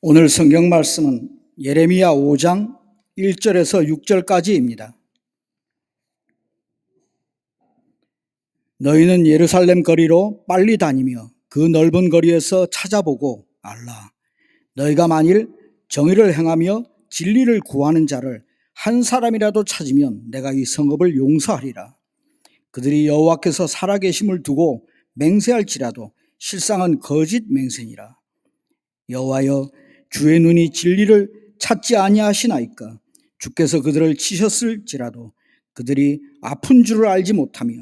오늘 성경 말씀은 예레미야 5장 1절에서 6절까지입니다. 너희는 예루살렘 거리로 빨리 다니며 그 넓은 거리에서 찾아보고 알라. 너희가 만일 정의를 행하며 진리를 구하는 자를 한 사람이라도 찾으면 내가 이 성읍을 용서하리라. 그들이 여호와께서 살아계심을 두고 맹세할지라도 실상은 거짓 맹세니라. 여호와여, 주의 눈이 진리를 찾지 아니하시나이까. 주께서 그들을 치셨을지라도 그들이 아픈 줄을 알지 못하며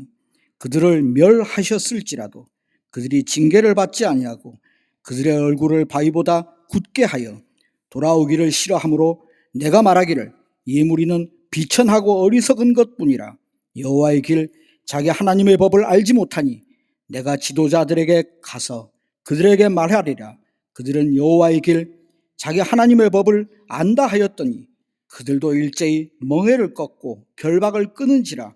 그들을 멸하셨을지라도 그들이 징계를 받지 아니하고 그들의 얼굴을 바위보다 굳게 하여 돌아오기를 싫어하므로 내가 말하기를 이 무리는 비천하고 어리석은 것뿐이라. 여호와의 길 자기 하나님의 법을 알지 못하니 내가 지도자들에게 가서 그들에게 말하리라. 그들은 여호와의 길 자기 하나님의 법을 안다 하였더니 그들도 일제히 멍에를 꺾고 결박을 끊은지라.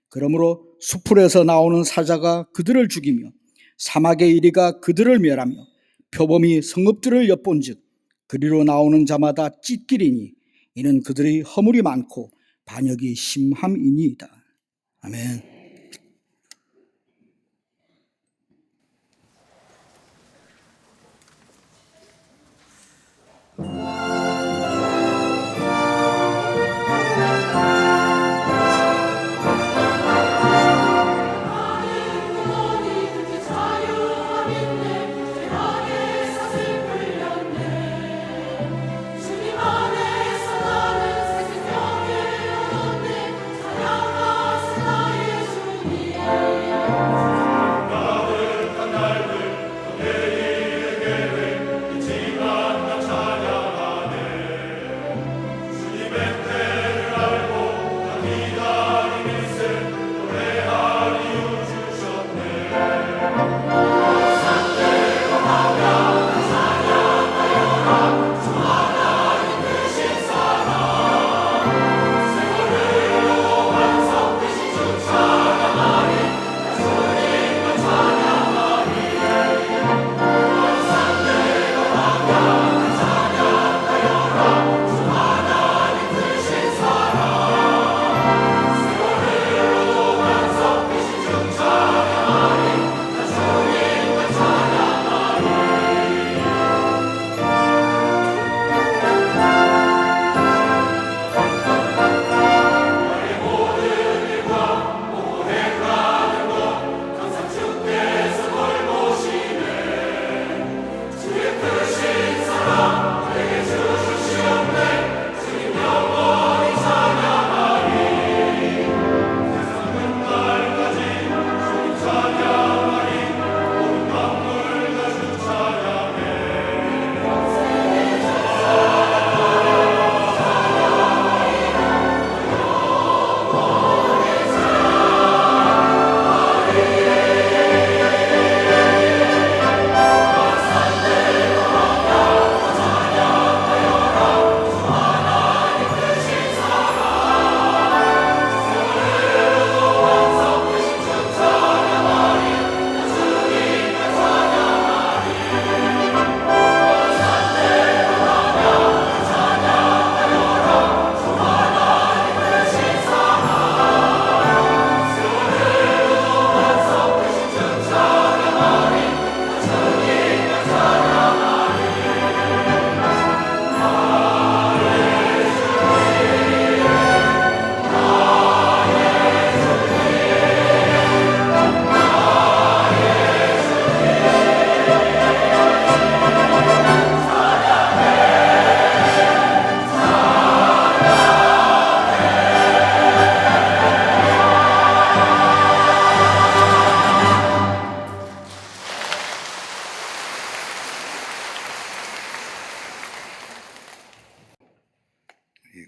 그러므로 수풀에서 나오는 사자가 그들을 죽이며 사막의 이리가 그들을 멸하며 표범이 성읍들을 엿본즉 그리로 나오는 자마다 찢기리니 이는 그들의 허물이 많고 반역이 심함이니이다. 아멘.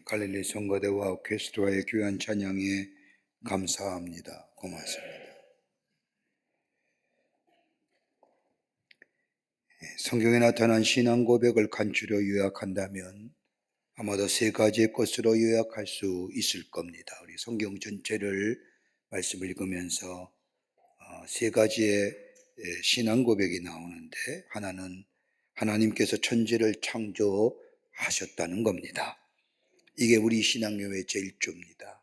갈릴리 성가대와 오케스트라의 귀한 찬양에 감사합니다. 고맙습니다. 성경에 나타난 신앙 고백을 간추려 요약한다면 아마도 세 가지의 것으로 요약할 수 있을 겁니다. 우리 성경 전체를 말씀을 읽으면서 세 가지의 신앙 고백이 나오는데, 하나는 하나님께서 천지를 창조하셨다는 겁니다. 이게 우리 신앙교회의 제1조입니다.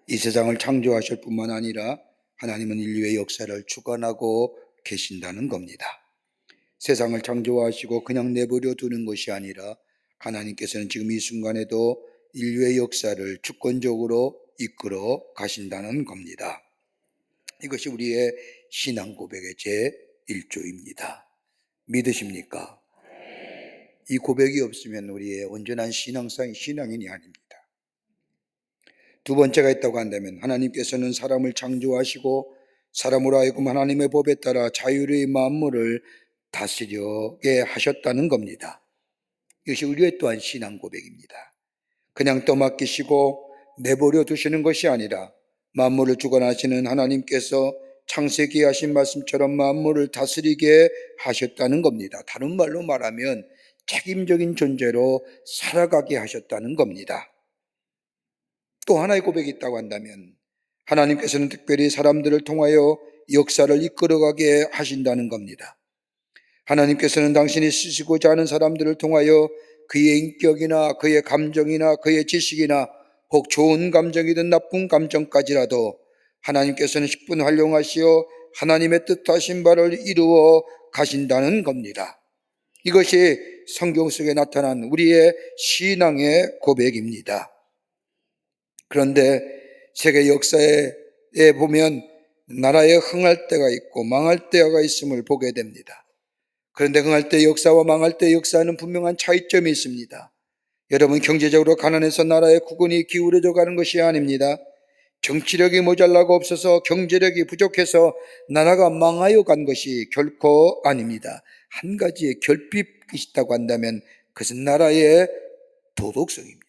이 세상을 창조하실 뿐만 아니라 하나님은 인류의 역사를 주관하고 계신다는 겁니다. 세상을 창조하시고 그냥 내버려 두는 것이 아니라 하나님께서는 지금 이 순간에도 인류의 역사를 주권적으로 이끌어 가신다는 겁니다. 이것이 우리의 신앙 고백의 제1조입니다. 믿으십니까? 이 고백이 없으면 우리의 온전한 신앙인이 아닙니다. 두 번째가 있다고 한다면 하나님께서는 사람을 창조하시고 사람으로 하여금 하나님의 법에 따라 자유의 만물을 다스리게 하셨다는 겁니다. 이것이 우리의 또한 신앙 고백입니다. 그냥 떠맡기시고 내버려 두시는 것이 아니라 만물을 주관하시는 하나님께서 창세기에 하신 말씀처럼 만물을 다스리게 하셨다는 겁니다. 다른 말로 말하면 책임적인 존재로 살아가게 하셨다는 겁니다. 또 하나의 고백이 있다고 한다면 하나님께서는 특별히 사람들을 통하여 역사를 이끌어가게 하신다는 겁니다. 하나님께서는 당신이 쓰시고자 하는 사람들을 통하여 그의 인격이나 그의 감정이나 그의 지식이나 혹 좋은 감정이든 나쁜 감정까지라도 하나님께서는 10분 활용하시어 하나님의 뜻하신 바를 이루어 가신다는 겁니다. 이것이 성경 속에 나타난 우리의 신앙의 고백입니다. 그런데 세계 역사에 보면 나라에 흥할 때가 있고 망할 때가 있음을 보게 됩니다. 그런데 흥할 때 역사와 망할 때 역사는 분명한 차이점이 있습니다. 여러분, 경제적으로 가난해서 나라의 국운이 기울어져 가는 것이 아닙니다. 정치력이 모자라고 없어서 경제력이 부족해서 나라가 망하여 간 것이 결코 아닙니다. 한 가지의 결핍이 있다고 한다면 그것은 나라의 도덕성입니다.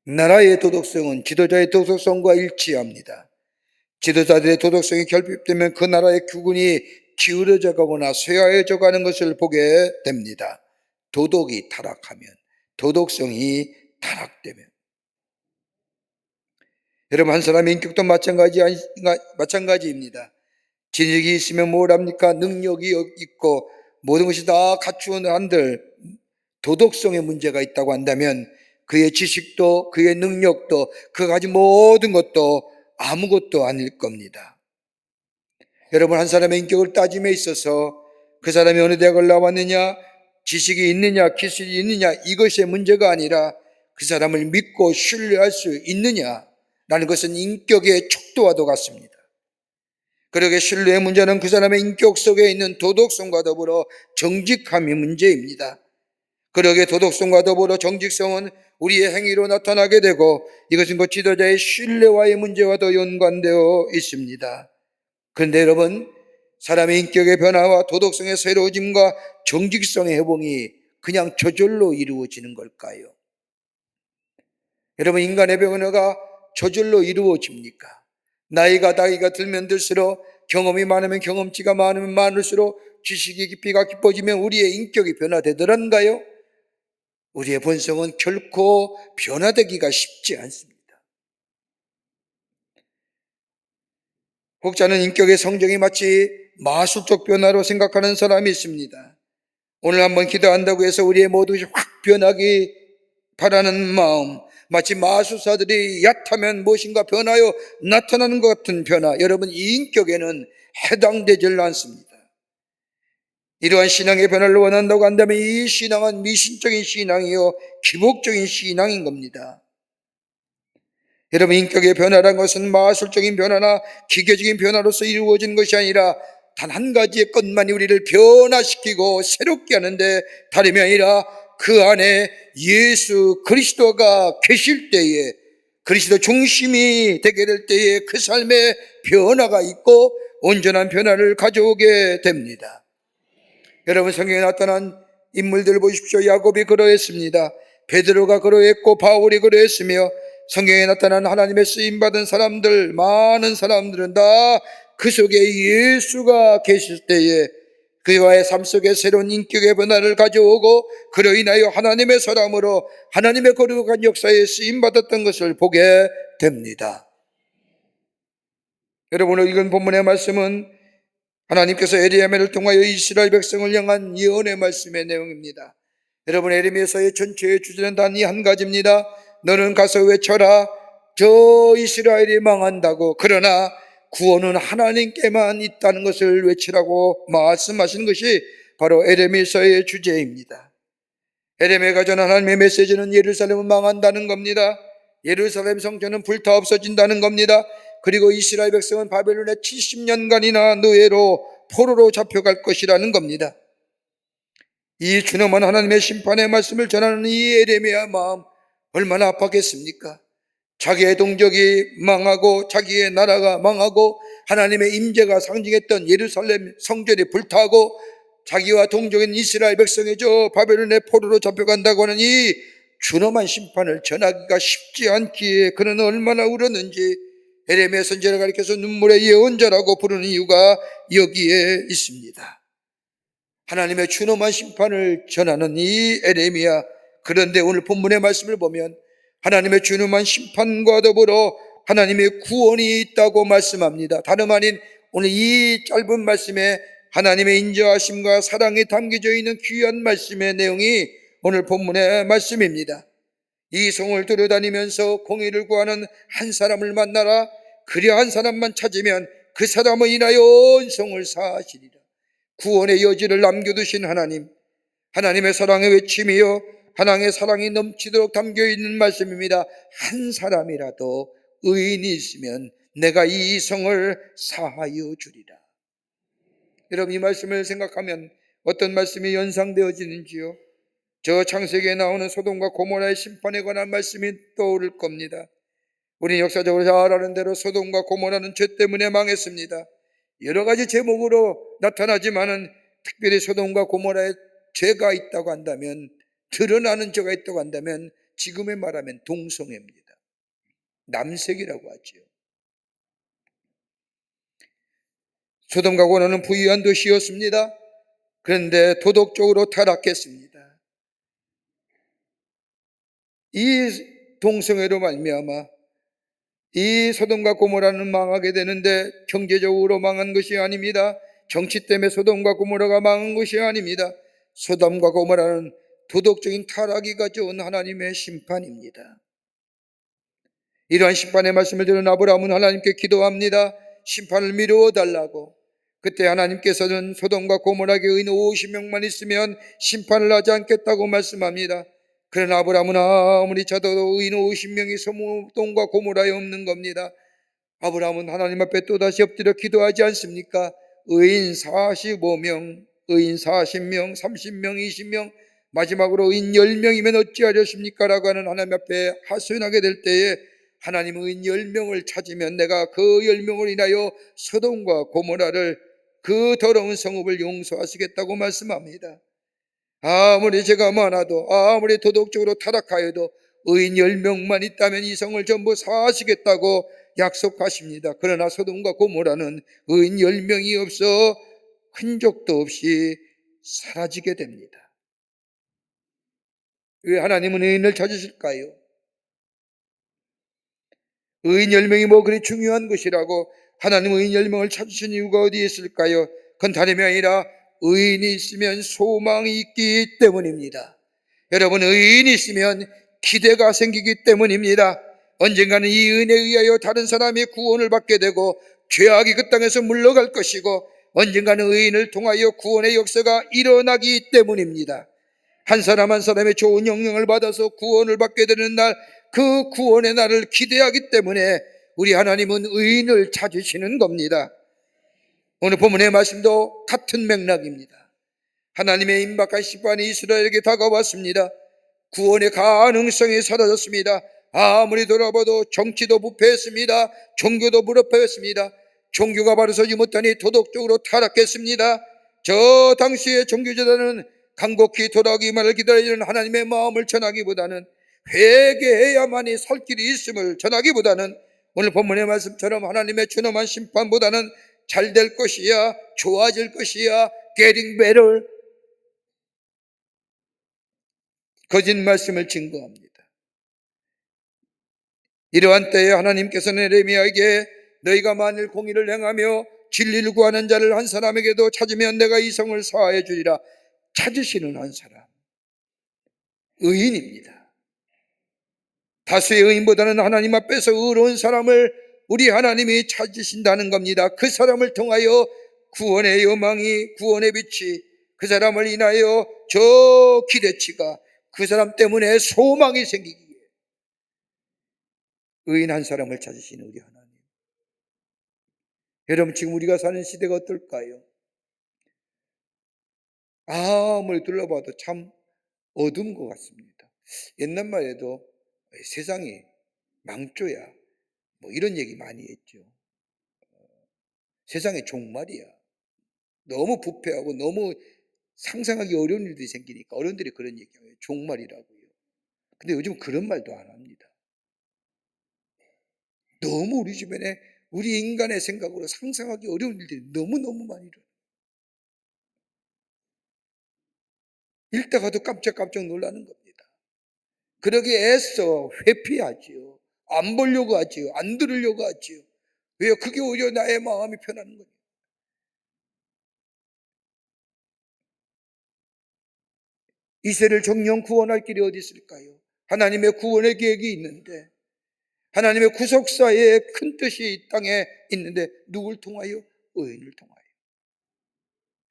나라의 도덕성은 지도자의 도덕성과 일치합니다. 지도자들의 도덕성이 결핍되면 그 나라의 국운이 기울어져 가거나 쇠하여져 가는 것을 보게 됩니다. 도덕이 타락하면, 도덕성이 타락되면. 여러분, 한 사람의 인격도 마찬가지입니다. 지식이 있으면 뭘 합니까? 능력이 있고 모든 것이 다 갖추은 한들 도덕성에 문제가 있다고 한다면 그의 지식도 그의 능력도 그가 가진 모든 것도 아무것도 아닐 겁니다. 여러분, 한 사람의 인격을 따짐에 있어서 그 사람이 어느 대학을 나왔느냐, 지식이 있느냐, 기술이 있느냐, 이것이 문제가 아니라 그 사람을 믿고 신뢰할 수 있느냐라는 것은 인격의 척도와도 같습니다. 그러게 신뢰의 문제는 그 사람의 인격 속에 있는 도덕성과 더불어 정직함이 문제입니다. 그러게 도덕성과 더불어 정직성은 우리의 행위로 나타나게 되고 이것은 그 지도자의 신뢰와의 문제와도 연관되어 있습니다. 그런데 여러분, 사람의 인격의 변화와 도덕성의 새로워짐과 정직성의 회복이 그냥 저절로 이루어지는 걸까요? 여러분, 인간의 변화가 저절로 이루어집니까? 나이가 들면 들수록, 경험이 많으면 경험치가 많으면 많을수록, 지식의 깊이가 깊어지면 우리의 인격이 변화되더란가요? 우리의 본성은 결코 변화되기가 쉽지 않습니다. 혹자는 인격의 성정이 마치 마술적 변화로 생각하는 사람이 있습니다. 오늘 한번 기도한다고 해서 우리의 모든 것이 확 변하기 바라는 마음, 마치 마술사들이 얕하면 무엇인가 변하여 나타나는 것 같은 변화, 여러분, 이 인격에는 해당되지 않습니다. 이러한 신앙의 변화를 원한다고 한다면 이 신앙은 미신적인 신앙이요 기복적인 신앙인 겁니다. 여러분, 인격의 변화란 것은 마술적인 변화나 기계적인 변화로서 이루어진 것이 아니라 단 한 가지의 것만이 우리를 변화시키고 새롭게 하는데 다름이 아니라 그 안에 예수 그리스도가 계실 때에, 그리스도 중심이 되게 될 때에 그 삶에 변화가 있고 온전한 변화를 가져오게 됩니다. 여러분, 성경에 나타난 인물들을 보십시오. 야곱이 그러했습니다. 베드로가 그러했고 바울이 그러했으며 성경에 나타난 하나님의 쓰임받은 사람들, 많은 사람들은 다 그 속에 예수가 계실 때에 그와의 삶 속에 새로운 인격의 변화를 가져오고 그로 인하여 하나님의 사람으로 하나님의 거룩한 역사에 쓰임받았던 것을 보게 됩니다. 여러분, 오늘 읽은 본문의 말씀은 하나님께서 에레미야를 통하여 이스라엘 백성을 향한 예언의 말씀의 내용입니다. 여러분, 에레미야서의 전체의 주제는 단 이 한 가지입니다. 너는 가서 외쳐라. 저 이스라엘이 망한다고. 그러나 구원은 하나님께만 있다는 것을 외치라고 말씀하시는 것이 바로 에레미야서의 주제입니다. 에레미야가 전한 하나님의 메시지는 예루살렘은 망한다는 겁니다. 예루살렘 성전은 불타 없어진다는 겁니다. 그리고 이스라엘 백성은 바벨론에 70년간이나 노예로 포로로 잡혀갈 것이라는 겁니다. 이 준엄한 하나님의 심판의 말씀을 전하는 이 에레미야 마음 얼마나 아팠겠습니까? 자기의 동족이 망하고 자기의 나라가 망하고 하나님의 임재가 상징했던 예루살렘 성전이 불타고 자기와 동족인 이스라엘 백성이 저 바벨론의 포로로 잡혀간다고 하는 이 준엄한 심판을 전하기가 쉽지 않기에 그는 얼마나 울었는지 에레미야 선지자를 가리켜서 눈물의 예언자라고 부르는 이유가 여기에 있습니다. 하나님의 준엄한 심판을 전하는 이 에레미야, 그런데 오늘 본문의 말씀을 보면 하나님의 준엄한 심판과 더불어 하나님의 구원이 있다고 말씀합니다. 다름 아닌 오늘 이 짧은 말씀에 하나님의 인자하심과 사랑이 담겨져 있는 귀한 말씀의 내용이 오늘 본문의 말씀입니다. 이 성을 돌아다니면서 공의를 구하는 한 사람을 만나라. 그리 한 사람만 찾으면 그 사람을 인하여 온 성을 사하시리라. 구원의 여지를 남겨두신 하나님, 하나님의 사랑의 외침이요 하나님의 사랑이 넘치도록 담겨있는 말씀입니다. 한 사람이라도 의인이 있으면 내가 이 성을 사하여 주리라. 여러분, 이 말씀을 생각하면 어떤 말씀이 연상되어지는지요? 저 창세기에 나오는 소돔과 고모라의 심판에 관한 말씀이 떠오를 겁니다. 우리는 역사적으로 잘 아는 대로 소돔과 고모라는 죄 때문에 망했습니다. 여러 가지 제목으로 나타나지만은 특별히 소돔과 고모라의 죄가 있다고 한다면, 드러나는 죄가 있다고 한다면 지금의 말하면 동성애입니다. 남색이라고 하죠. 소돔과 고모라는 부유한 도시였습니다. 그런데 도덕적으로 타락했습니다. 이 동성애로 말미암아 이 소돔과 고모라는 망하게 되는데 경제적으로 망한 것이 아닙니다. 정치 때문에 소돔과 고모라가 망한 것이 아닙니다. 소돔과 고모라는 도덕적인 타락이 가져온 하나님의 심판입니다. 이러한 심판의 말씀을 들은 아브라함은 하나님께 기도합니다. 심판을 미루어 달라고. 그때 하나님께서는 소돔과 고모라에게 의인 50명만 있으면 심판을 하지 않겠다고 말씀합니다. 그러나 아브라함은 아무리 찾아도 의인 50명이 소돔과 고모라에 없는 겁니다. 아브라함은 하나님 앞에 또다시 엎드려 기도하지 않습니까? 의인 45명, 의인 40명, 30명, 20명, 마지막으로 의인 10명이면 어찌하려십니까? 라고 하는 하나님 앞에 하소연하게 될 때에 하나님은 의인 10명을 찾으면 내가 그 10명을 인하여 소돔과 고모라를 그 더러운 성읍을 용서하시겠다고 말씀합니다. 아무리 죄가 많아도 아무리 도덕적으로 타락하여도 의인 10명만 있다면 이 성을 전부 사하시겠다고 약속하십니다. 그러나 소돔과 고모라는 의인 10명이 없어 흔적도 없이 사라지게 됩니다. 왜 하나님은 의인을 찾으실까요? 의인 10명이 뭐 그리 중요한 것이라고 하나님은 의인 10명을 찾으신 이유가 어디에 있을까요? 그건 다름이 아니라 의인이 있으면 소망이 있기 때문입니다. 여러분, 의인이 있으면 기대가 생기기 때문입니다. 언젠가는 이 의인에 의하여 다른 사람이 구원을 받게 되고 죄악이 그 땅에서 물러갈 것이고 언젠가는 의인을 통하여 구원의 역사가 일어나기 때문입니다. 한 사람 한 사람의 좋은 영향을 받아서 구원을 받게 되는 날, 그 구원의 날을 기대하기 때문에 우리 하나님은 의인을 찾으시는 겁니다. 오늘 본문의 말씀도 같은 맥락입니다. 하나님의 임박한 심판이 이스라엘에게 다가왔습니다. 구원의 가능성이 사라졌습니다. 아무리 돌아봐도 정치도 부패했습니다. 종교도 무력했습니다. 종교가 바로 서지 못하니 도덕적으로 타락했습니다. 저 당시의 종교제도는 간곡히 돌아오기만을 기다리는 하나님의 마음을 전하기보다는 회개해야만이 살 길이 있음을 전하기보다는 오늘 본문의 말씀처럼 하나님의 준엄한 심판보다는 잘 될 것이야, 좋아질 것이야, getting better, 거짓 말씀을 증거합니다. 이러한 때에 하나님께서는 에레미야에게 너희가 만일 공의를 행하며 진리를 구하는 자를 한 사람에게도 찾으면 내가 이성을 사하여 주리라. 찾으시는 한 사람, 의인입니다. 다수의 의인보다는 하나님 앞에서 의로운 사람을 우리 하나님이 찾으신다는 겁니다. 그 사람을 통하여 구원의 여망이, 구원의 빛이, 그 사람을 인하여 저 기대치가, 그 사람 때문에 소망이 생기기에 의인 한 사람을 찾으시는 우리 하나님. 여러분, 지금 우리가 사는 시대가 어떨까요? 아무리 둘러봐도 참 어두운 것 같습니다. 옛날만 해도 세상이 망조야, 뭐 이런 얘기 많이 했죠. 세상의 종말이야. 너무 부패하고 너무 상상하기 어려운 일들이 생기니까 어른들이 그런 얘기해요. 종말이라고요. 근데 요즘 그런 말도 안 합니다. 너무 우리 주변에 우리 인간의 생각으로 상상하기 어려운 일들이 너무너무 많이 일어나요. 읽다가도 깜짝깜짝 놀라는 겁니다. 그러기에 애써 회피하지요. 안 보려고 하지요. 안 들으려고 하지요. 왜요? 그게 오히려 나의 마음이 편한 거예요. 이 세를 정령 구원할 길이 어디 있을까요? 하나님의 구원의 계획이 있는데, 하나님의 구속사의 큰 뜻이 이 땅에 있는데 누굴 통하여? 의인을 통하여.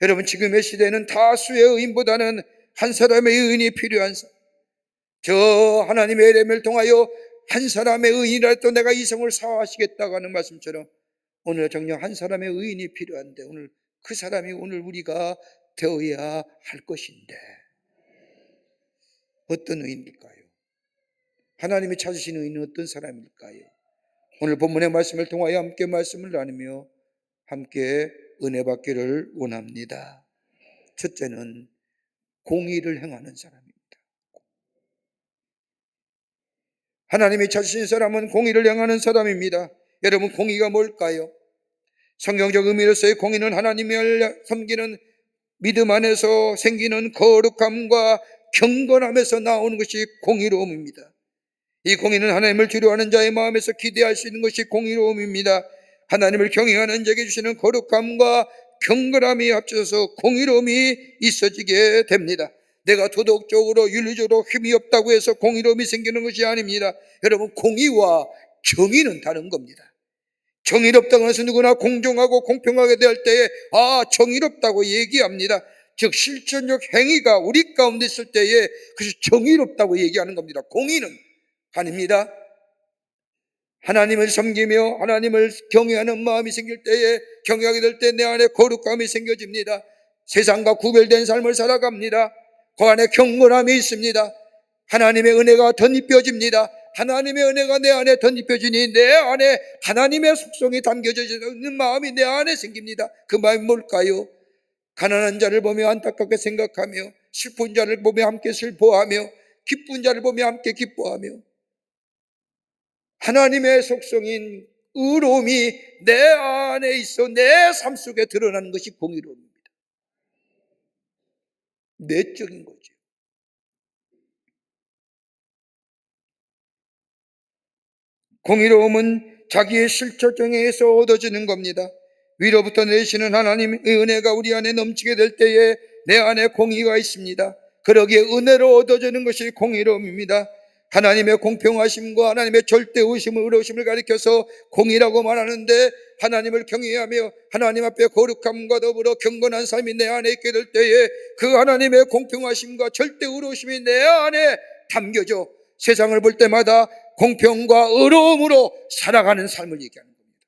여러분, 지금의 시대는 다수의 의인보다는 한 사람의 의인이 필요한 사람. 저 하나님의 이름을 통하여 한 사람의 의인이라도 내가 이성을 사하시겠다고 하는 말씀처럼 오늘 정녕 한 사람의 의인이 필요한데, 오늘 그 사람이 오늘 우리가 되어야 할 것인데 어떤 의인일까요? 하나님이 찾으시는 의인은 어떤 사람일까요? 오늘 본문의 말씀을 통하여 함께 말씀을 나누며 함께 은혜 받기를 원합니다. 첫째는 공의를 행하는 사람입니다. 하나님이 찾으신 사람은 공의를 행하는 사람입니다. 여러분, 공의가 뭘까요? 성경적 의미로서의 공의는 하나님을 섬기는 믿음 안에서 생기는 거룩함과 경건함에서 나오는 것이 공의로움입니다. 이 공의는 하나님을 두려워하는 자의 마음에서 기대할 수 있는 것이 공의로움입니다. 하나님을 경외하는 자에게 주시는 거룩함과 경건함이 합쳐서 공의로움이 있어지게 됩니다. 내가 도덕적으로 윤리적으로 힘이 없다고 해서 공의로움이 생기는 것이 아닙니다. 여러분, 공의와 정의는 다른 겁니다. 정의롭다고 해서 누구나 공정하고 공평하게 대할 때에 정의롭다고 얘기합니다. 즉 실천적 행위가 우리 가운데 있을 때에 그것이 정의롭다고 얘기하는 겁니다. 공의는 아닙니다. 하나님을 섬기며 하나님을 경외하는 마음이 생길 때에, 경외하게 될 때 내 안에 거룩함이 생겨집니다. 세상과 구별된 삶을 살아갑니다. 그 안에 경건함이 있습니다. 하나님의 은혜가 덧입혀집니다. 하나님의 은혜가 내 안에 덧입혀지니 내 안에 하나님의 속성이 담겨져 있는 마음이 내 안에 생깁니다. 그 마음이 뭘까요? 가난한 자를 보며 안타깝게 생각하며, 슬픈 자를 보며 함께 슬퍼하며, 기쁜 자를 보며 함께 기뻐하며, 하나님의 속성인 의로움이 내 안에 있어 내 삶 속에 드러나는 것이 공의로움입니다. 내적인 거죠. 공의로움은 자기의 실적 행위에서 얻어지는 겁니다. 위로부터 내시는 하나님의 은혜가 우리 안에 넘치게 될 때에 내 안에 공의가 있습니다. 그러기에 은혜로 얻어지는 것이 공의로움입니다. 하나님의 공평하심과 하나님의 절대의심을, 의로우심을 가리켜서 공의라고 말하는데, 하나님을 경외하며 하나님 앞에 거룩함과 더불어 경건한 삶이 내 안에 있게 될 때에 그 하나님의 공평하심과 절대의로우심이 내 안에 담겨져 세상을 볼 때마다 공평과 의로움으로 살아가는 삶을 얘기하는 겁니다.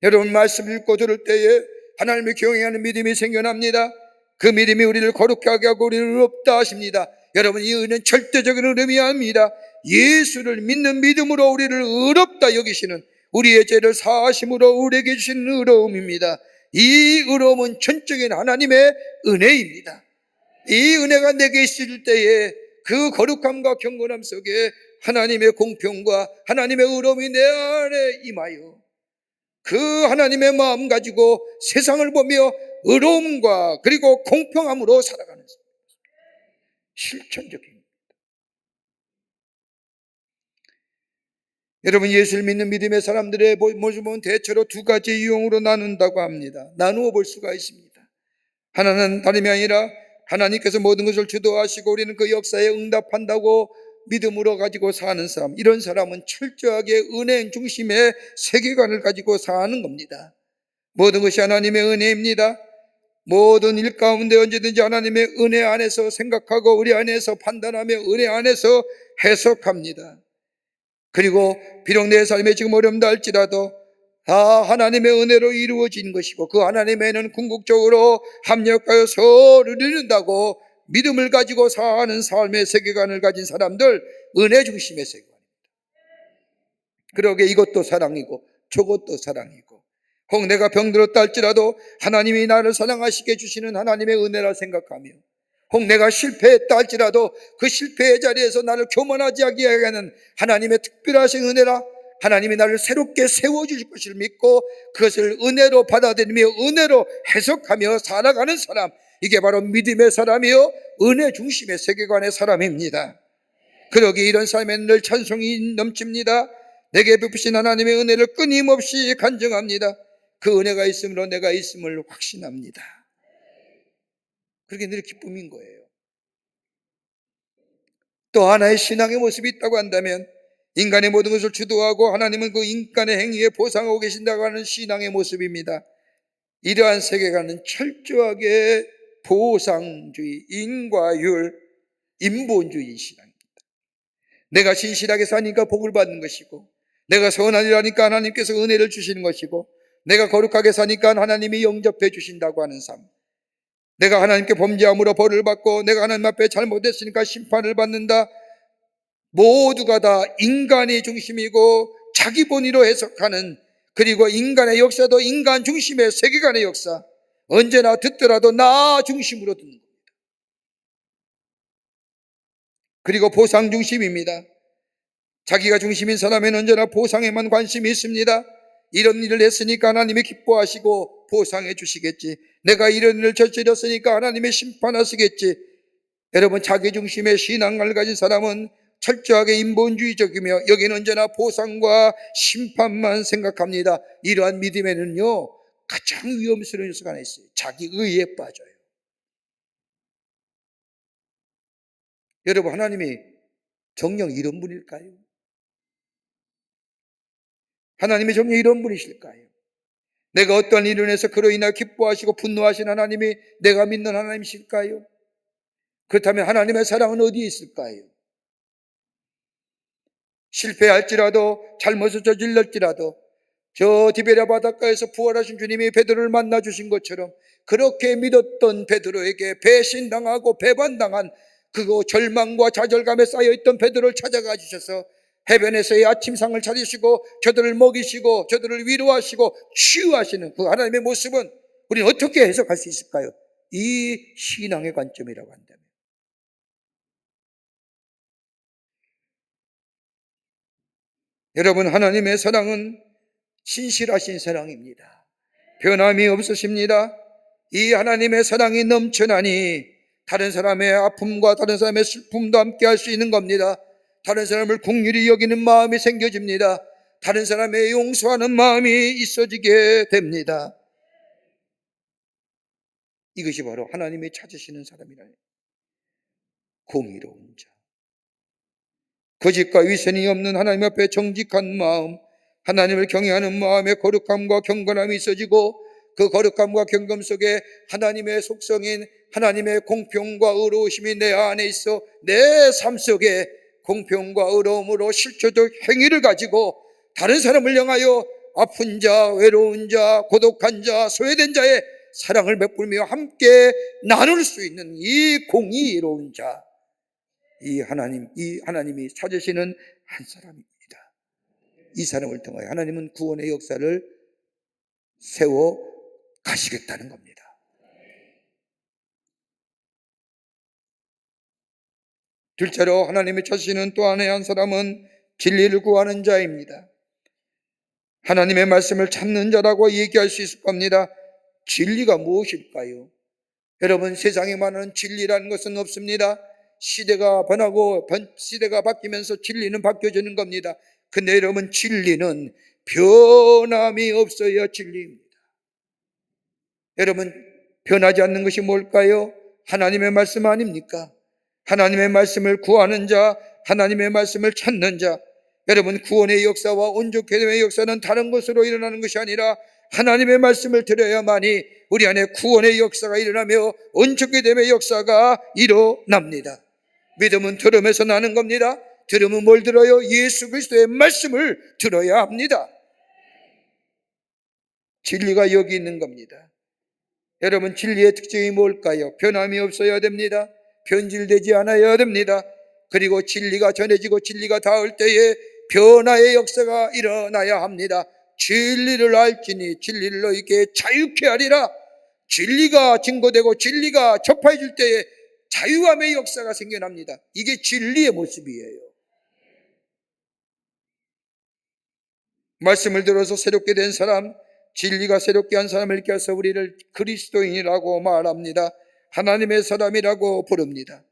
여러분, 말씀 읽고 들을 때에 하나님을 경외하는 믿음이 생겨납니다. 그 믿음이 우리를 거룩하게 하고 우리를 의롭다 하십니다. 여러분, 이 의는 절대적인 의미 아닙니다. 예수를 믿는 믿음으로 우리를 의롭다 여기시는, 우리의 죄를 사하심으로 우리에게 주시는 의로움입니다. 이 의로움은 전적인 하나님의 은혜입니다. 이 은혜가 내게 있을 때에 그 거룩함과 경건함 속에 하나님의 공평과 하나님의 의로움이 내 안에 임하여 그 하나님의 마음 가지고 세상을 보며 의로움과 그리고 공평함으로 살아가는 실천적인. 여러분, 예수를 믿는 믿음의 사람들의 모습은 대체로 두 가지 유형으로 나눈다고 합니다. 나누어 볼 수가 있습니다. 하나는 다름이 아니라 하나님께서 모든 것을 주도하시고 우리는 그 역사에 응답한다고 믿음으로 가지고 사는 사람, 이런 사람은 철저하게 은혜 중심의 세계관을 가지고 사는 겁니다. 모든 것이 하나님의 은혜입니다. 모든 일 가운데 언제든지 하나님의 은혜 안에서 생각하고 우리 안에서 판단하며 은혜 안에서 해석합니다. 그리고 비록 내 삶에 지금 어려움다 할지라도 다 하나님의 은혜로 이루어진 것이고 그 하나님의 은혜는 궁극적으로 합력하여 서로 이룬다고 믿음을 가지고 사는 삶의 세계관을 가진 사람들, 은혜 중심의 세계관입니다. 그러게 이것도 사랑이고 저것도 사랑이고, 혹 내가 병들었다 할지라도 하나님이 나를 사랑하시게 해주시는 하나님의 은혜라 생각하며, 혹 내가 실패했다 할지라도 그 실패의 자리에서 나를 교만하지 하게 하는 하나님의 특별하신 은혜라, 하나님이 나를 새롭게 세워주실 것을 믿고 그것을 은혜로 받아들이며 은혜로 해석하며 살아가는 사람, 이게 바로 믿음의 사람이요 은혜 중심의 세계관의 사람입니다. 그러기에 이런 삶에 늘 찬송이 넘칩니다. 내게 베푸신 하나님의 은혜를 끊임없이 간증합니다. 그 은혜가 있음으로 내가 있음을 확신합니다. 그렇게 늘 기쁨인 거예요. 또 하나의 신앙의 모습이 있다고 한다면, 인간의 모든 것을 주도하고 하나님은 그 인간의 행위에 보상하고 계신다고 하는 신앙의 모습입니다. 이러한 세계관은 철저하게 보상주의, 인과율, 인본주의 신앙입니다. 내가 신실하게 사니까 복을 받는 것이고, 내가 선한 일 하니까 하나님께서 은혜를 주시는 것이고, 내가 거룩하게 사니까 하나님이 영접해 주신다고 하는 삶, 내가 하나님께 범죄함으로 벌을 받고 내가 하나님 앞에 잘못했으니까 심판을 받는다, 모두가 다 인간이 중심이고 자기 본위로 해석하는, 그리고 인간의 역사도 인간 중심의 세계관의 역사, 언제나 듣더라도 나 중심으로 듣는 겁니다. 그리고 보상 중심입니다. 자기가 중심인 사람에는 언제나 보상에만 관심이 있습니다. 이런 일을 했으니까 하나님이 기뻐하시고 보상해 주시겠지, 내가 이런 일을 저질렀으니까 하나님이 심판하시겠지. 여러분, 자기 중심의 신앙을 가진 사람은 철저하게 인본주의적이며 여기는 언제나 보상과 심판만 생각합니다. 이러한 믿음에는요 가장 위험스러운 요소가 하나 있어요. 자기 의에 빠져요. 여러분, 하나님이 정녕 이런 분일까요? 하나님이 정녕 이런 분이실까요? 내가 어떠한 일을 해서 그로 인하여 기뻐하시고 분노하신 하나님이 내가 믿는 하나님이실까요? 그렇다면 하나님의 사랑은 어디에 있을까요? 실패할지라도, 잘못을 저질렀지라도 저 디베랴 바닷가에서 부활하신 주님이 베드로를 만나 주신 것처럼 그렇게 믿었던 베드로에게 배신당하고 배반당한 그 절망과 좌절감에 쌓여있던 베드로를 찾아가 주셔서 해변에서의 아침상을 차리시고 저들을 먹이시고 저들을 위로하시고 치유하시는 그 하나님의 모습은 우리는 어떻게 해석할 수 있을까요? 이 신앙의 관점이라고 한다면, 여러분, 하나님의 사랑은 신실하신 사랑입니다. 변함이 없으십니다. 이 하나님의 사랑이 넘쳐나니 다른 사람의 아픔과 다른 사람의 슬픔도 함께 할 수 있는 겁니다. 다른 사람을 긍휼히 여기는 마음이 생겨집니다. 다른 사람의 용서하는 마음이 있어지게 됩니다. 이것이 바로 하나님이 찾으시는 사람이라. 공의로운 자, 거짓과 위선이 없는 하나님 앞에 정직한 마음, 하나님을 경외하는 마음에 거룩함과 경건함이 있어지고 그 거룩함과 경건 속에 하나님의 속성인 하나님의 공평과 의로우심이 내 안에 있어 내 삶 속에 공평과 의로움으로 실제적 행위를 가지고 다른 사람을 향하여 아픈 자, 외로운 자, 고독한 자, 소외된 자의 사랑을 베풀며 함께 나눌 수 있는 이 공의로운 자, 이 하나님이 찾으시는 한 사람입니다. 이 사람을 통하여 하나님은 구원의 역사를 세워 가시겠다는 겁니다. 둘째로 하나님이 찾으시는 또 하나의 한 사람은 진리를 구하는 자입니다. 하나님의 말씀을 찾는 자라고 얘기할 수 있을 겁니다. 진리가 무엇일까요? 여러분, 세상에 많은 진리라는 것은 없습니다. 시대가 변하고 시대가 바뀌면서 진리는 바뀌어지는 겁니다. 근데 여러분, 진리는 변함이 없어야 진리입니다. 여러분, 변하지 않는 것이 뭘까요? 하나님의 말씀 아닙니까? 하나님의 말씀을 구하는 자, 하나님의 말씀을 찾는 자. 여러분, 구원의 역사와 온전케됨의 역사는 다른 것으로 일어나는 것이 아니라 하나님의 말씀을 들어야만이 우리 안에 구원의 역사가 일어나며 온전케됨의 역사가 일어납니다. 믿음은 들음에서 나는 겁니다. 들음은 뭘 들어요? 예수 그리스도의 말씀을 들어야 합니다. 진리가 여기 있는 겁니다. 여러분, 진리의 특징이 뭘까요? 변함이 없어야 됩니다. 변질되지 않아야 됩니다. 그리고 진리가 전해지고 진리가 닿을 때에 변화의 역사가 일어나야 합니다. 진리를 알지니 진리를 너희에게 자유케 하리라. 진리가 증거되고 진리가 접해질 때에 자유함의 역사가 생겨납니다. 이게 진리의 모습이에요. 말씀을 들어서 새롭게 된 사람, 진리가 새롭게 한 사람을 껴서 우리를 그리스도인이라고 말합니다. 하나님의 사람이라고 부릅니다.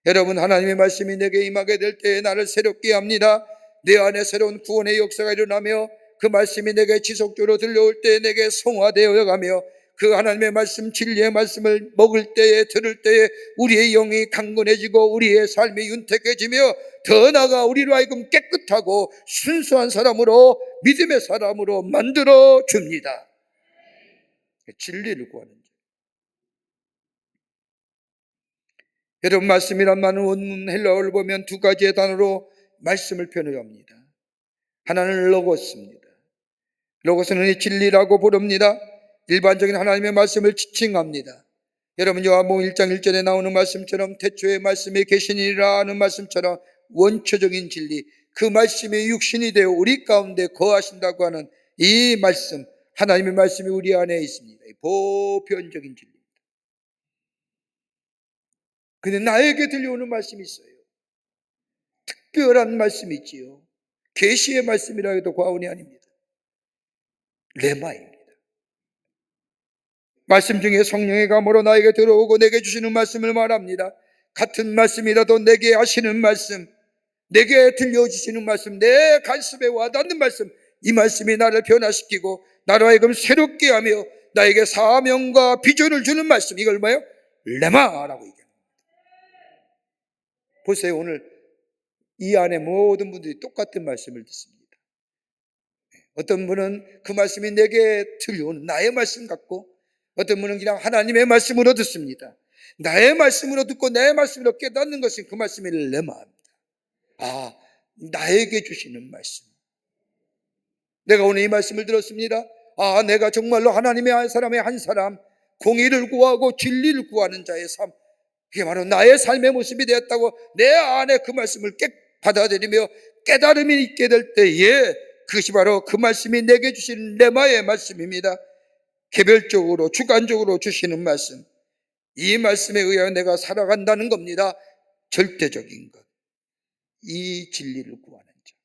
여러분, 하나님의 말씀이 내게 임하게 될 때에 나를 새롭게 합니다. 내 안에 새로운 구원의 역사가 일어나며 그 말씀이 내게 지속적으로 들려올 때에 내게 성화되어 가며 그 하나님의 말씀, 진리의 말씀을 먹을 때에, 들을 때에 우리의 영이 강건해지고 우리의 삶이 윤택해지며 더 나아가 우리로 하여금 깨끗하고 순수한 사람으로, 믿음의 사람으로 만들어 줍니다. 진리를 구하는 자. 여러분, 말씀이란 말은 원문 헬라어를 보면 두 가지의 단어로 말씀을 표현합니다. 하나는 로고스입니다. 로고스는 이 진리라고 부릅니다. 일반적인 하나님의 말씀을 지칭합니다. 여러분, 요한복음 1장 1절에 나오는 말씀처럼 태초에 말씀이 계시니라 하는 말씀처럼 원초적인 진리, 그 말씀이 육신이 되어 우리 가운데 거하신다고 하는 이 말씀, 하나님의 말씀이 우리 안에 있습니다. 보편적인 진리입니다. 근데 나에게 들려오는 말씀이 있어요. 특별한 말씀이 있지요. 계시의 말씀이라 해도 과언이 아닙니다. 레마입니다. 말씀 중에 성령의 감으로 나에게 들어오고 내게 주시는 말씀을 말합니다. 같은 말씀이라도 내게 하시는 말씀, 내게 들려주시는 말씀, 내 가슴에 와닿는 말씀, 이 말씀이 나를 변화시키고 나로 하여금 새롭게 하며 나에게 사명과 비전을 주는 말씀, 이걸 뭐예요? 레마라고 얘기합니다. 보세요, 오늘 이 안에 모든 분들이 똑같은 말씀을 듣습니다. 어떤 분은 그 말씀이 내게 들려오는 나의 말씀 같고, 어떤 분은 그냥 하나님의 말씀으로 듣습니다. 나의 말씀으로 듣고 내 말씀으로 깨닫는 것은 그 말씀이 레마입니다. 아, 나에게 주시는 말씀. 내가 오늘 이 말씀을 들었습니다. 아, 내가 정말로 하나님의 한 사람의 한 사람, 공의를 구하고 진리를 구하는 자의 삶, 그게 바로 나의 삶의 모습이 되었다고 내 안에 그 말씀을 받아들이며 깨달음이 있게 될 때에 그것이 바로 그 말씀이 내게 주시는 레마의 말씀입니다. 개별적으로 주관적으로 주시는 말씀, 이 말씀에 의하여 내가 살아간다는 겁니다. 절대적인 것, 이 진리를 구하는 자.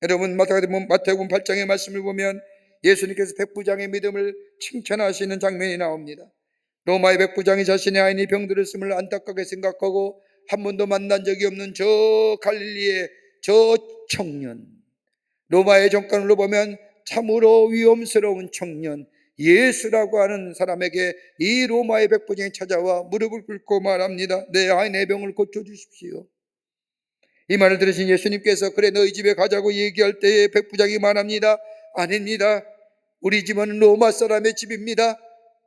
여러분, 마태복음 8장의 말씀을 보면 예수님께서 백부장의 믿음을 칭찬하시는 장면이 나옵니다. 로마의 백부장이 자신의 아인이 병들었음을 안타깝게 생각하고 한 번도 만난 적이 없는 저 갈릴리의 저 청년, 로마의 정권으로 보면 참으로 위험스러운 청년 예수라고 하는 사람에게 이 로마의 백부장이 찾아와 무릎을 꿇고 말합니다. 내 아인의 병을 고쳐주십시오. 이 말을 들으신 예수님께서 그래 너희 집에 가자고 얘기할 때에 백부장이 말합니다. 아닙니다. 우리 집은 로마 사람의 집입니다.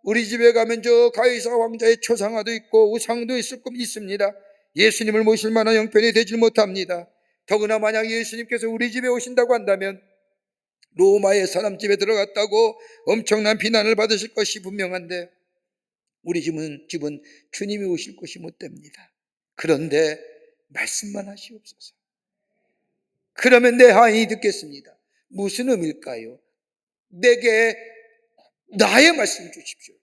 우리 집에 가면 저 가이사 왕자의 초상화도 있고 우상도 있습니다. 예수님을 모실 만한 형편이 되질 못합니다. 더구나 만약 예수님께서 우리 집에 오신다고 한다면 로마의 사람 집에 들어갔다고 엄청난 비난을 받으실 것이 분명한데 우리 집은 주님이 오실 곳이 못 됩니다. 그런데 말씀만 하시옵소서. 그러면 내 아인이 듣겠습니다. 무슨 의미일까요? 내게 나의 말씀 주십시오.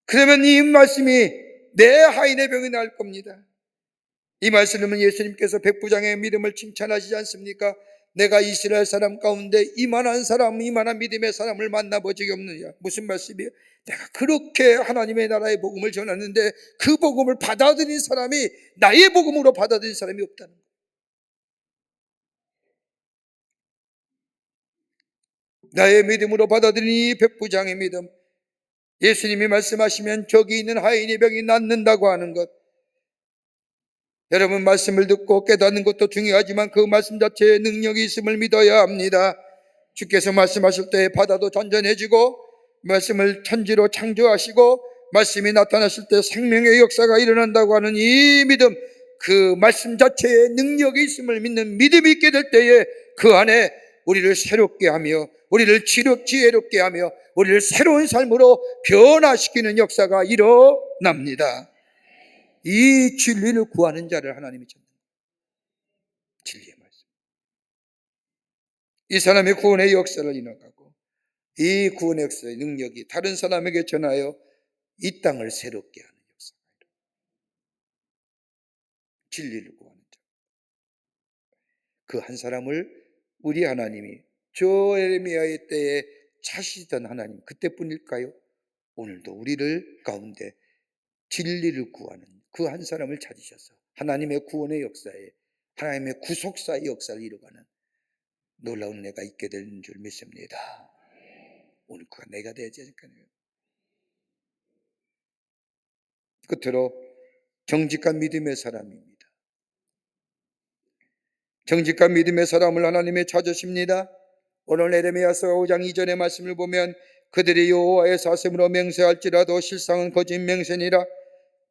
그러면 이 말씀이 내 하인의 병이 나을 겁니다. 이 말씀은 예수님께서 백부장의 믿음을 칭찬하시지 않습니까? 내가 이스라엘 사람 가운데 이만한 사람, 이만한 믿음의 사람을 만나본 적이 없느냐. 무슨 말씀이에요? 내가 그렇게 하나님의 나라의 복음을 전하는데 그 복음을 받아들인 사람이 나의 복음으로 받아들인 사람이 없다는 거예요. 나의 믿음으로 받아들인 이 백부장의 믿음, 예수님이 말씀하시면 저기 있는 하인의 병이 낫는다고 하는 것, 여러분 말씀을 듣고 깨닫는 것도 중요하지만 그 말씀 자체에 능력이 있음을 믿어야 합니다. 주께서 말씀하실 때 바다도 전전해지고 말씀을 천지로 창조하시고 말씀이 나타나실 때 생명의 역사가 일어난다고 하는 이 믿음, 그 말씀 자체에 능력이 있음을 믿는 믿음이 있게 될 때에 그 안에 우리를 새롭게 하며 우리를 지혜롭게 하며 우리를 새로운 삶으로 변화시키는 역사가 일어납니다. 이 진리를 구하는 자를 하나님이 찾는 거예요. 진리의 말씀. 이 사람의 구원의 역사를 이어가고 이 구원의 역사의 능력이 다른 사람에게 전하여 이 땅을 새롭게 하는 역사가 일어납니다. 진리를 구하는 자. 그 한 사람을 우리 하나님이 저 에레미야의 때에 찾으시던 하나님 그때뿐일까요? 오늘도 우리를 가운데 진리를 구하는 그 한 사람을 찾으셔서 하나님의 구원의 역사에 하나님의 구속사의 역사를 이뤄가는 놀라운 은혜가 있게 되는 줄 믿습니다. 오늘 그가 내가 되지 않을까요? 끝으로 정직한 믿음의 사람입니다. 정직한 믿음의 사람을 하나님이 찾으십니다. 오늘 에레미야서 5장 2절의 말씀을 보면 그들이 여호와의 사슴으로 맹세할지라도 실상은 거짓 맹세니라.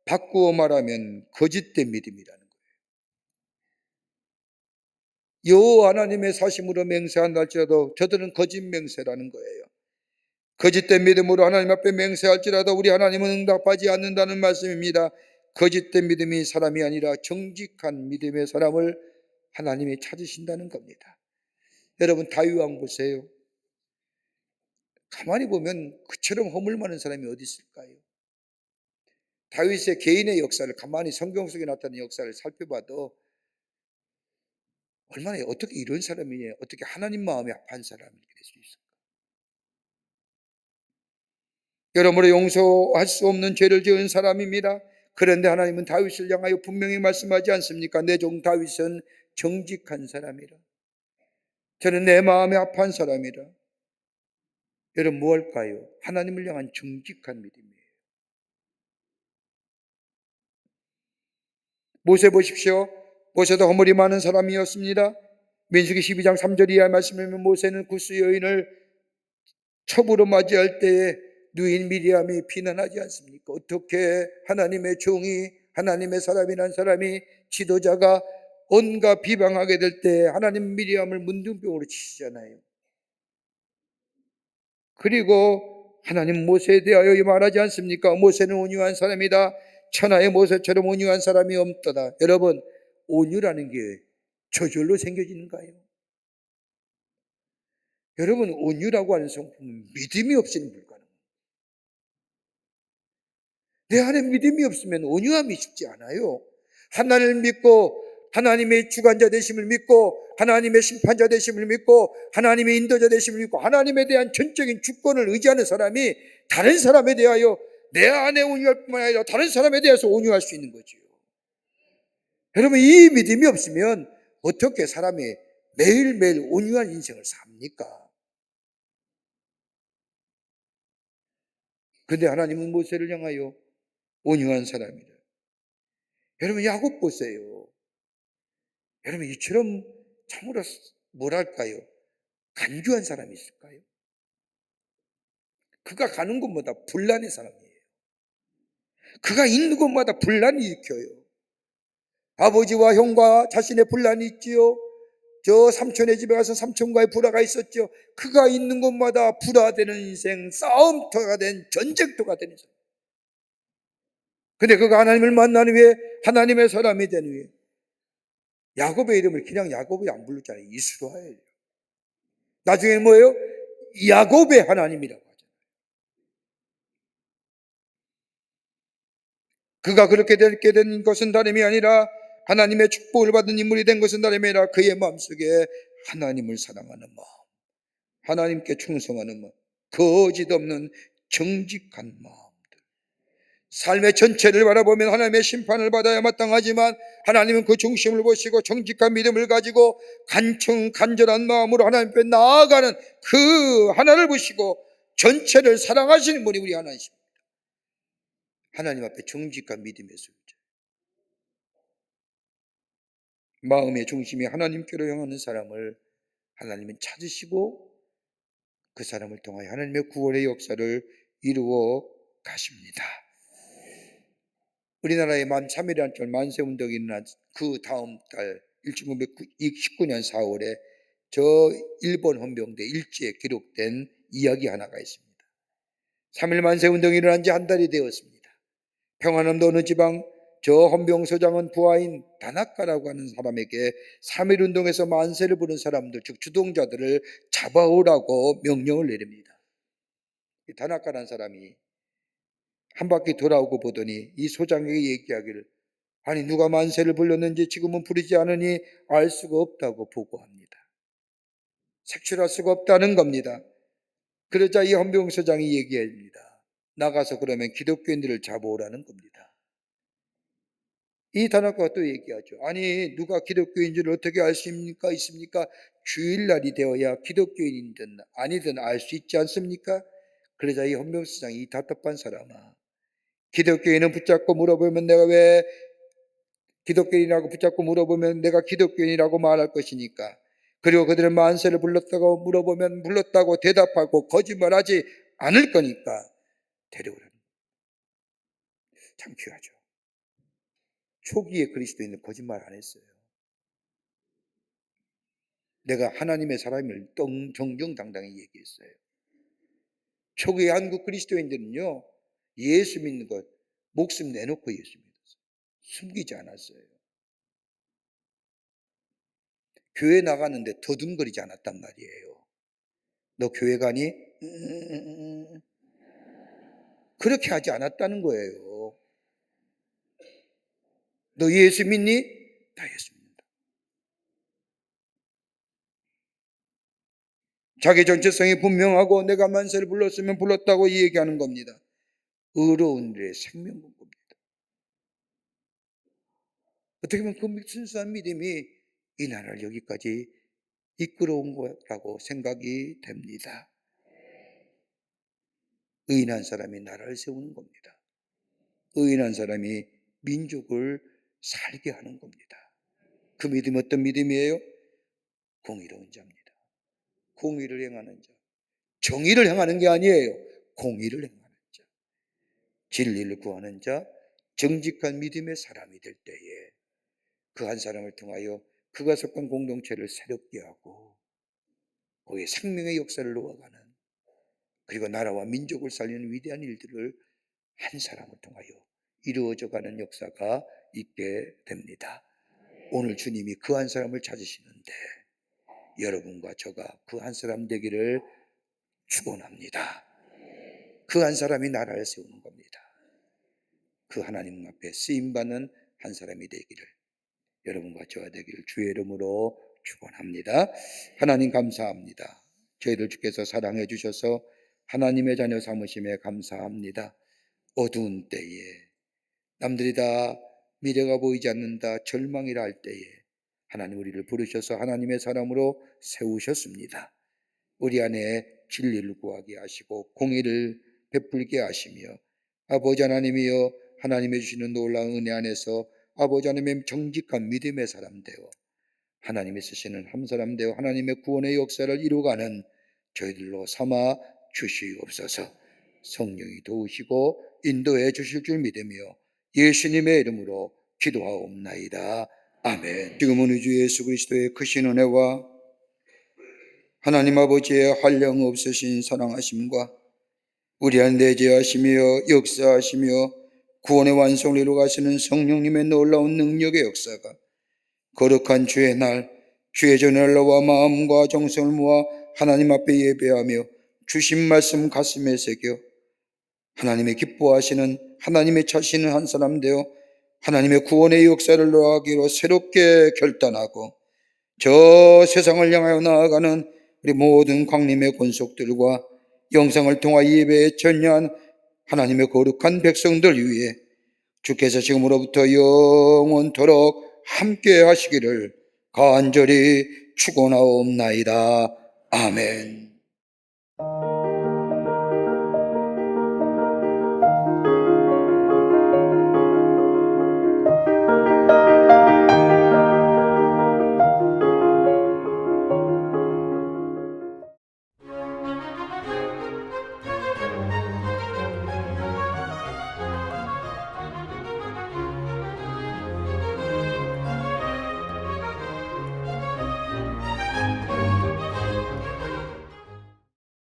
바꾸어 말하면 거짓된 믿음이라는 거예요. 여호와 하나님의 사심으로 맹세한다 할지라도 저들은 거짓 맹세라는 거예요. 거짓된 믿음으로 하나님 앞에 맹세할지라도 우리 하나님은 응답하지 않는다는 말씀입니다. 거짓된 믿음이 사람이 아니라 정직한 믿음의 사람을 하나님이 찾으신다는 겁니다. 여러분 다윗 왕 보세요. 가만히 보면 그처럼 허물 많은 사람이 어디 있을까요? 다윗의 개인의 역사를 가만히 성경 속에 나타난 역사를 살펴봐도 얼마나 어떻게 이런 사람이 어떻게 하나님 마음이 아파한 사람이 될 수 있을까? 여러모로 용서할 수 없는 죄를 지은 사람입니다. 그런데 하나님은 다윗을 향하여 분명히 말씀하지 않습니까? 내 종 다윗은 정직한 사람이라. 저는 내 마음이 아파한 사람이라. 여러분 뭐 할까요? 하나님을 향한 정직한 믿음이에요. 모세 보십시오. 모세도 허물이 많은 사람이었습니다. 민수기 12장 3절 이하의 말씀이면 모세는 구스 여인을 첩으로 맞이할 때에 누인 미리암이 비난하지 않습니까? 어떻게 하나님의 종이 하나님의 사람이란 사람이 지도자가 온갖 비방하게 될 때 하나님 미리암을 문둥병으로 치시잖아요. 그리고 하나님 모세에 대하여 말하지 않습니까? 모세는 온유한 사람이다. 천하의 모세처럼 온유한 사람이 없도다. 여러분 온유라는 게 저절로 생겨지는가요? 여러분 온유라고 하는 성품은 믿음이 없이는 불가능합니다. 내 안에 믿음이 없으면 온유함이 쉽지 않아요. 하나님을 믿고 하나님의 주관자 되심을 믿고 하나님의 심판자 되심을 믿고 하나님의 인도자 되심을 믿고 하나님에 대한 전적인 주권을 의지하는 사람이 다른 사람에 대하여 내 안에 온유할 뿐만 아니라 다른 사람에 대해서 온유할 수 있는 거지요. 여러분 이 믿음이 없으면 어떻게 사람이 매일매일 온유한 인생을 삽니까? 그런데 하나님은 모세를 향하여 온유한 사람이다. 여러분 야곱 보세요. 여러분 이처럼 참으로 뭐랄까요? 간교한 사람이 있을까요? 그가 가는 곳마다 분란의 사람이에요. 그가 있는 곳마다 분란이 일으켜요. 아버지와 형과 자신의 분란이 있지요. 저 삼촌의 집에 가서 삼촌과의 불화가 있었죠. 그가 있는 곳마다 불화되는 인생, 싸움터가 된 전쟁터가 되는 사람. 근데 그가 하나님을 만난 후에 하나님의 사람이 된 후에 야곱의 이름을 그냥 야곱이 안 불렀잖아요. 이스라엘. 나중에 뭐예요? 야곱의 하나님이라고 하잖아요. 그가 그렇게 되게 된 것은 다름이 아니라 하나님의 축복을 받은 인물이 된 것은 다름이 아니라 그의 마음속에 하나님을 사랑하는 마음, 하나님께 충성하는 마음, 거짓 없는 정직한 마음들, 삶의 전체를 바라보면 하나님의 심판을 받아야 마땅하지만 하나님은 그 중심을 보시고 정직한 믿음을 가지고 간절한 마음으로 하나님 앞에 나아가는 그 하나를 보시고 전체를 사랑하시는 분이 우리 하나님이십니다. 하나님 앞에 정직한 믿음의 소유자, 마음의 중심이 하나님께로 향하는 사람을 하나님은 찾으시고 그 사람을 통하여 하나님의 구원의 역사를 이루어 가십니다. 우리나라의 만 3일이라는 절 만세운동이 일어난 그 다음 달 1919년 4월에 저 일본 헌병대 일지에 기록된 이야기 하나가 있습니다. 3일 만세운동이 일어난 지 한 달이 되었습니다. 평안함도 어느 지방 저 헌병소장은 부하인 다나카라고 하는 사람에게 3일 운동에서 만세를 부른 사람들, 즉 주동자들을 잡아오라고 명령을 내립니다. 이 다나카라는 사람이 한 바퀴 돌아오고 보더니 이 소장에게 얘기하기를, 아니 누가 만세를 불렀는지 지금은 부르지 않으니 알 수가 없다고 보고합니다. 색출할 수가 없다는 겁니다. 그러자 이 헌병소장이 얘기합니다. 나가서 그러면 기독교인들을 잡아오라는 겁니다. 이 다나카가 또 얘기하죠. 아니 누가 기독교인 줄 어떻게 알 수 있습니까? 주일날이 되어야 기독교인이든 아니든 알 수 있지 않습니까? 그러자 이 헌병소장이 이 답답한 사람아, 기독교인은 붙잡고 물어보면 내가 왜 기독교인이라고 붙잡고 물어보면 내가 기독교인이라고 말할 것이니까, 그리고 그들은 만세를 불렀다고 물어보면 불렀다고 대답하고 거짓말하지 않을 거니까 데려오라는. 참 귀하죠. 초기에 그리스도인은 거짓말 안 했어요. 내가 하나님의 사람임을 정정당당히 얘기했어요. 초기에 한국 그리스도인들은요, 예수 믿는 것 목숨 내놓고 예수 믿었어요. 숨기지 않았어요. 교회 나가는데 더듬거리지 않았단 말이에요. 너 교회 가니? 그렇게 하지 않았다는 거예요. 너 예수 믿니? 나 예수 믿는다. 자기 정체성이 분명하고 내가 만세를 불렀으면 불렀다고 얘기하는 겁니다. 의로운 일의 생명인 겁니다. 어떻게 보면 그 순수한 믿음이 이 나라를 여기까지 이끌어온 거라고 생각이 됩니다. 의인한 사람이 나라를 세우는 겁니다. 의인한 사람이 민족을 살게 하는 겁니다. 그 믿음이 어떤 믿음이에요? 공의로운 자입니다. 공의를 행하는 자. 정의를 행하는 게 아니에요. 공의를 행하는 자. 진리를 구하는 자, 정직한 믿음의 사람이 될 때에 그 한 사람을 통하여 그가 속한 공동체를 새롭게 하고 거기에 생명의 역사를 놓아가는, 그리고 나라와 민족을 살리는 위대한 일들을 한 사람을 통하여 이루어져가는 역사가 있게 됩니다. 오늘 주님이 그 한 사람을 찾으시는데 여러분과 저가 그 한 사람 되기를 축원합니다. 그 한 사람이 나라를 세우는 겁니다. 그 하나님 앞에 쓰임받는 한 사람이 되기를, 여러분과 저가 되기를 주의 이름으로 축원합니다. 하나님 감사합니다. 저희들 주께서 사랑해 주셔서 하나님의 자녀 삼으심에 감사합니다. 어두운 때에 남들이 다 미래가 보이지 않는다, 절망이라 할 때에 하나님 우리를 부르셔서 하나님의 사람으로 세우셨습니다. 우리 안에 진리를 구하게 하시고 공의를 베풀게 하시며 아버지 하나님이여 하나님의 주시는 놀라운 은혜 안에서 아버지 하나님의 정직한 믿음의 사람 되어 하나님이 쓰시는 한 사람 되어 하나님의 구원의 역사를 이루어가는 저희들로 삼아 주시옵소서. 성령이 도우시고 인도해 주실 줄 믿으며 예수님의 이름으로 기도하옵나이다. 아멘. 지금은 우리 주 예수 그리스도의 크신 은혜와 하나님 아버지의 한량 없으신 사랑하심과 우리 안에 내재하시며 역사하시며 구원의 완성을 이루어가시는 성령님의 놀라운 능력의 역사가 거룩한 주의 날, 주의 전을 너와 마음과 정성을 모아 하나님 앞에 예배하며 주신 말씀 가슴에 새겨 하나님의 기뻐하시는, 하나님의 차시는 한 사람 되어 하나님의 구원의 역사를 노하기로 새롭게 결단하고 저 세상을 향하여 나아가는 우리 모든 광림의 권속들과 영상을 통하 예배에 전념한 하나님의 거룩한 백성들 위해 주께서 지금으로부터 영원토록 함께 하시기를 간절히 축원하옵나이다. 아멘.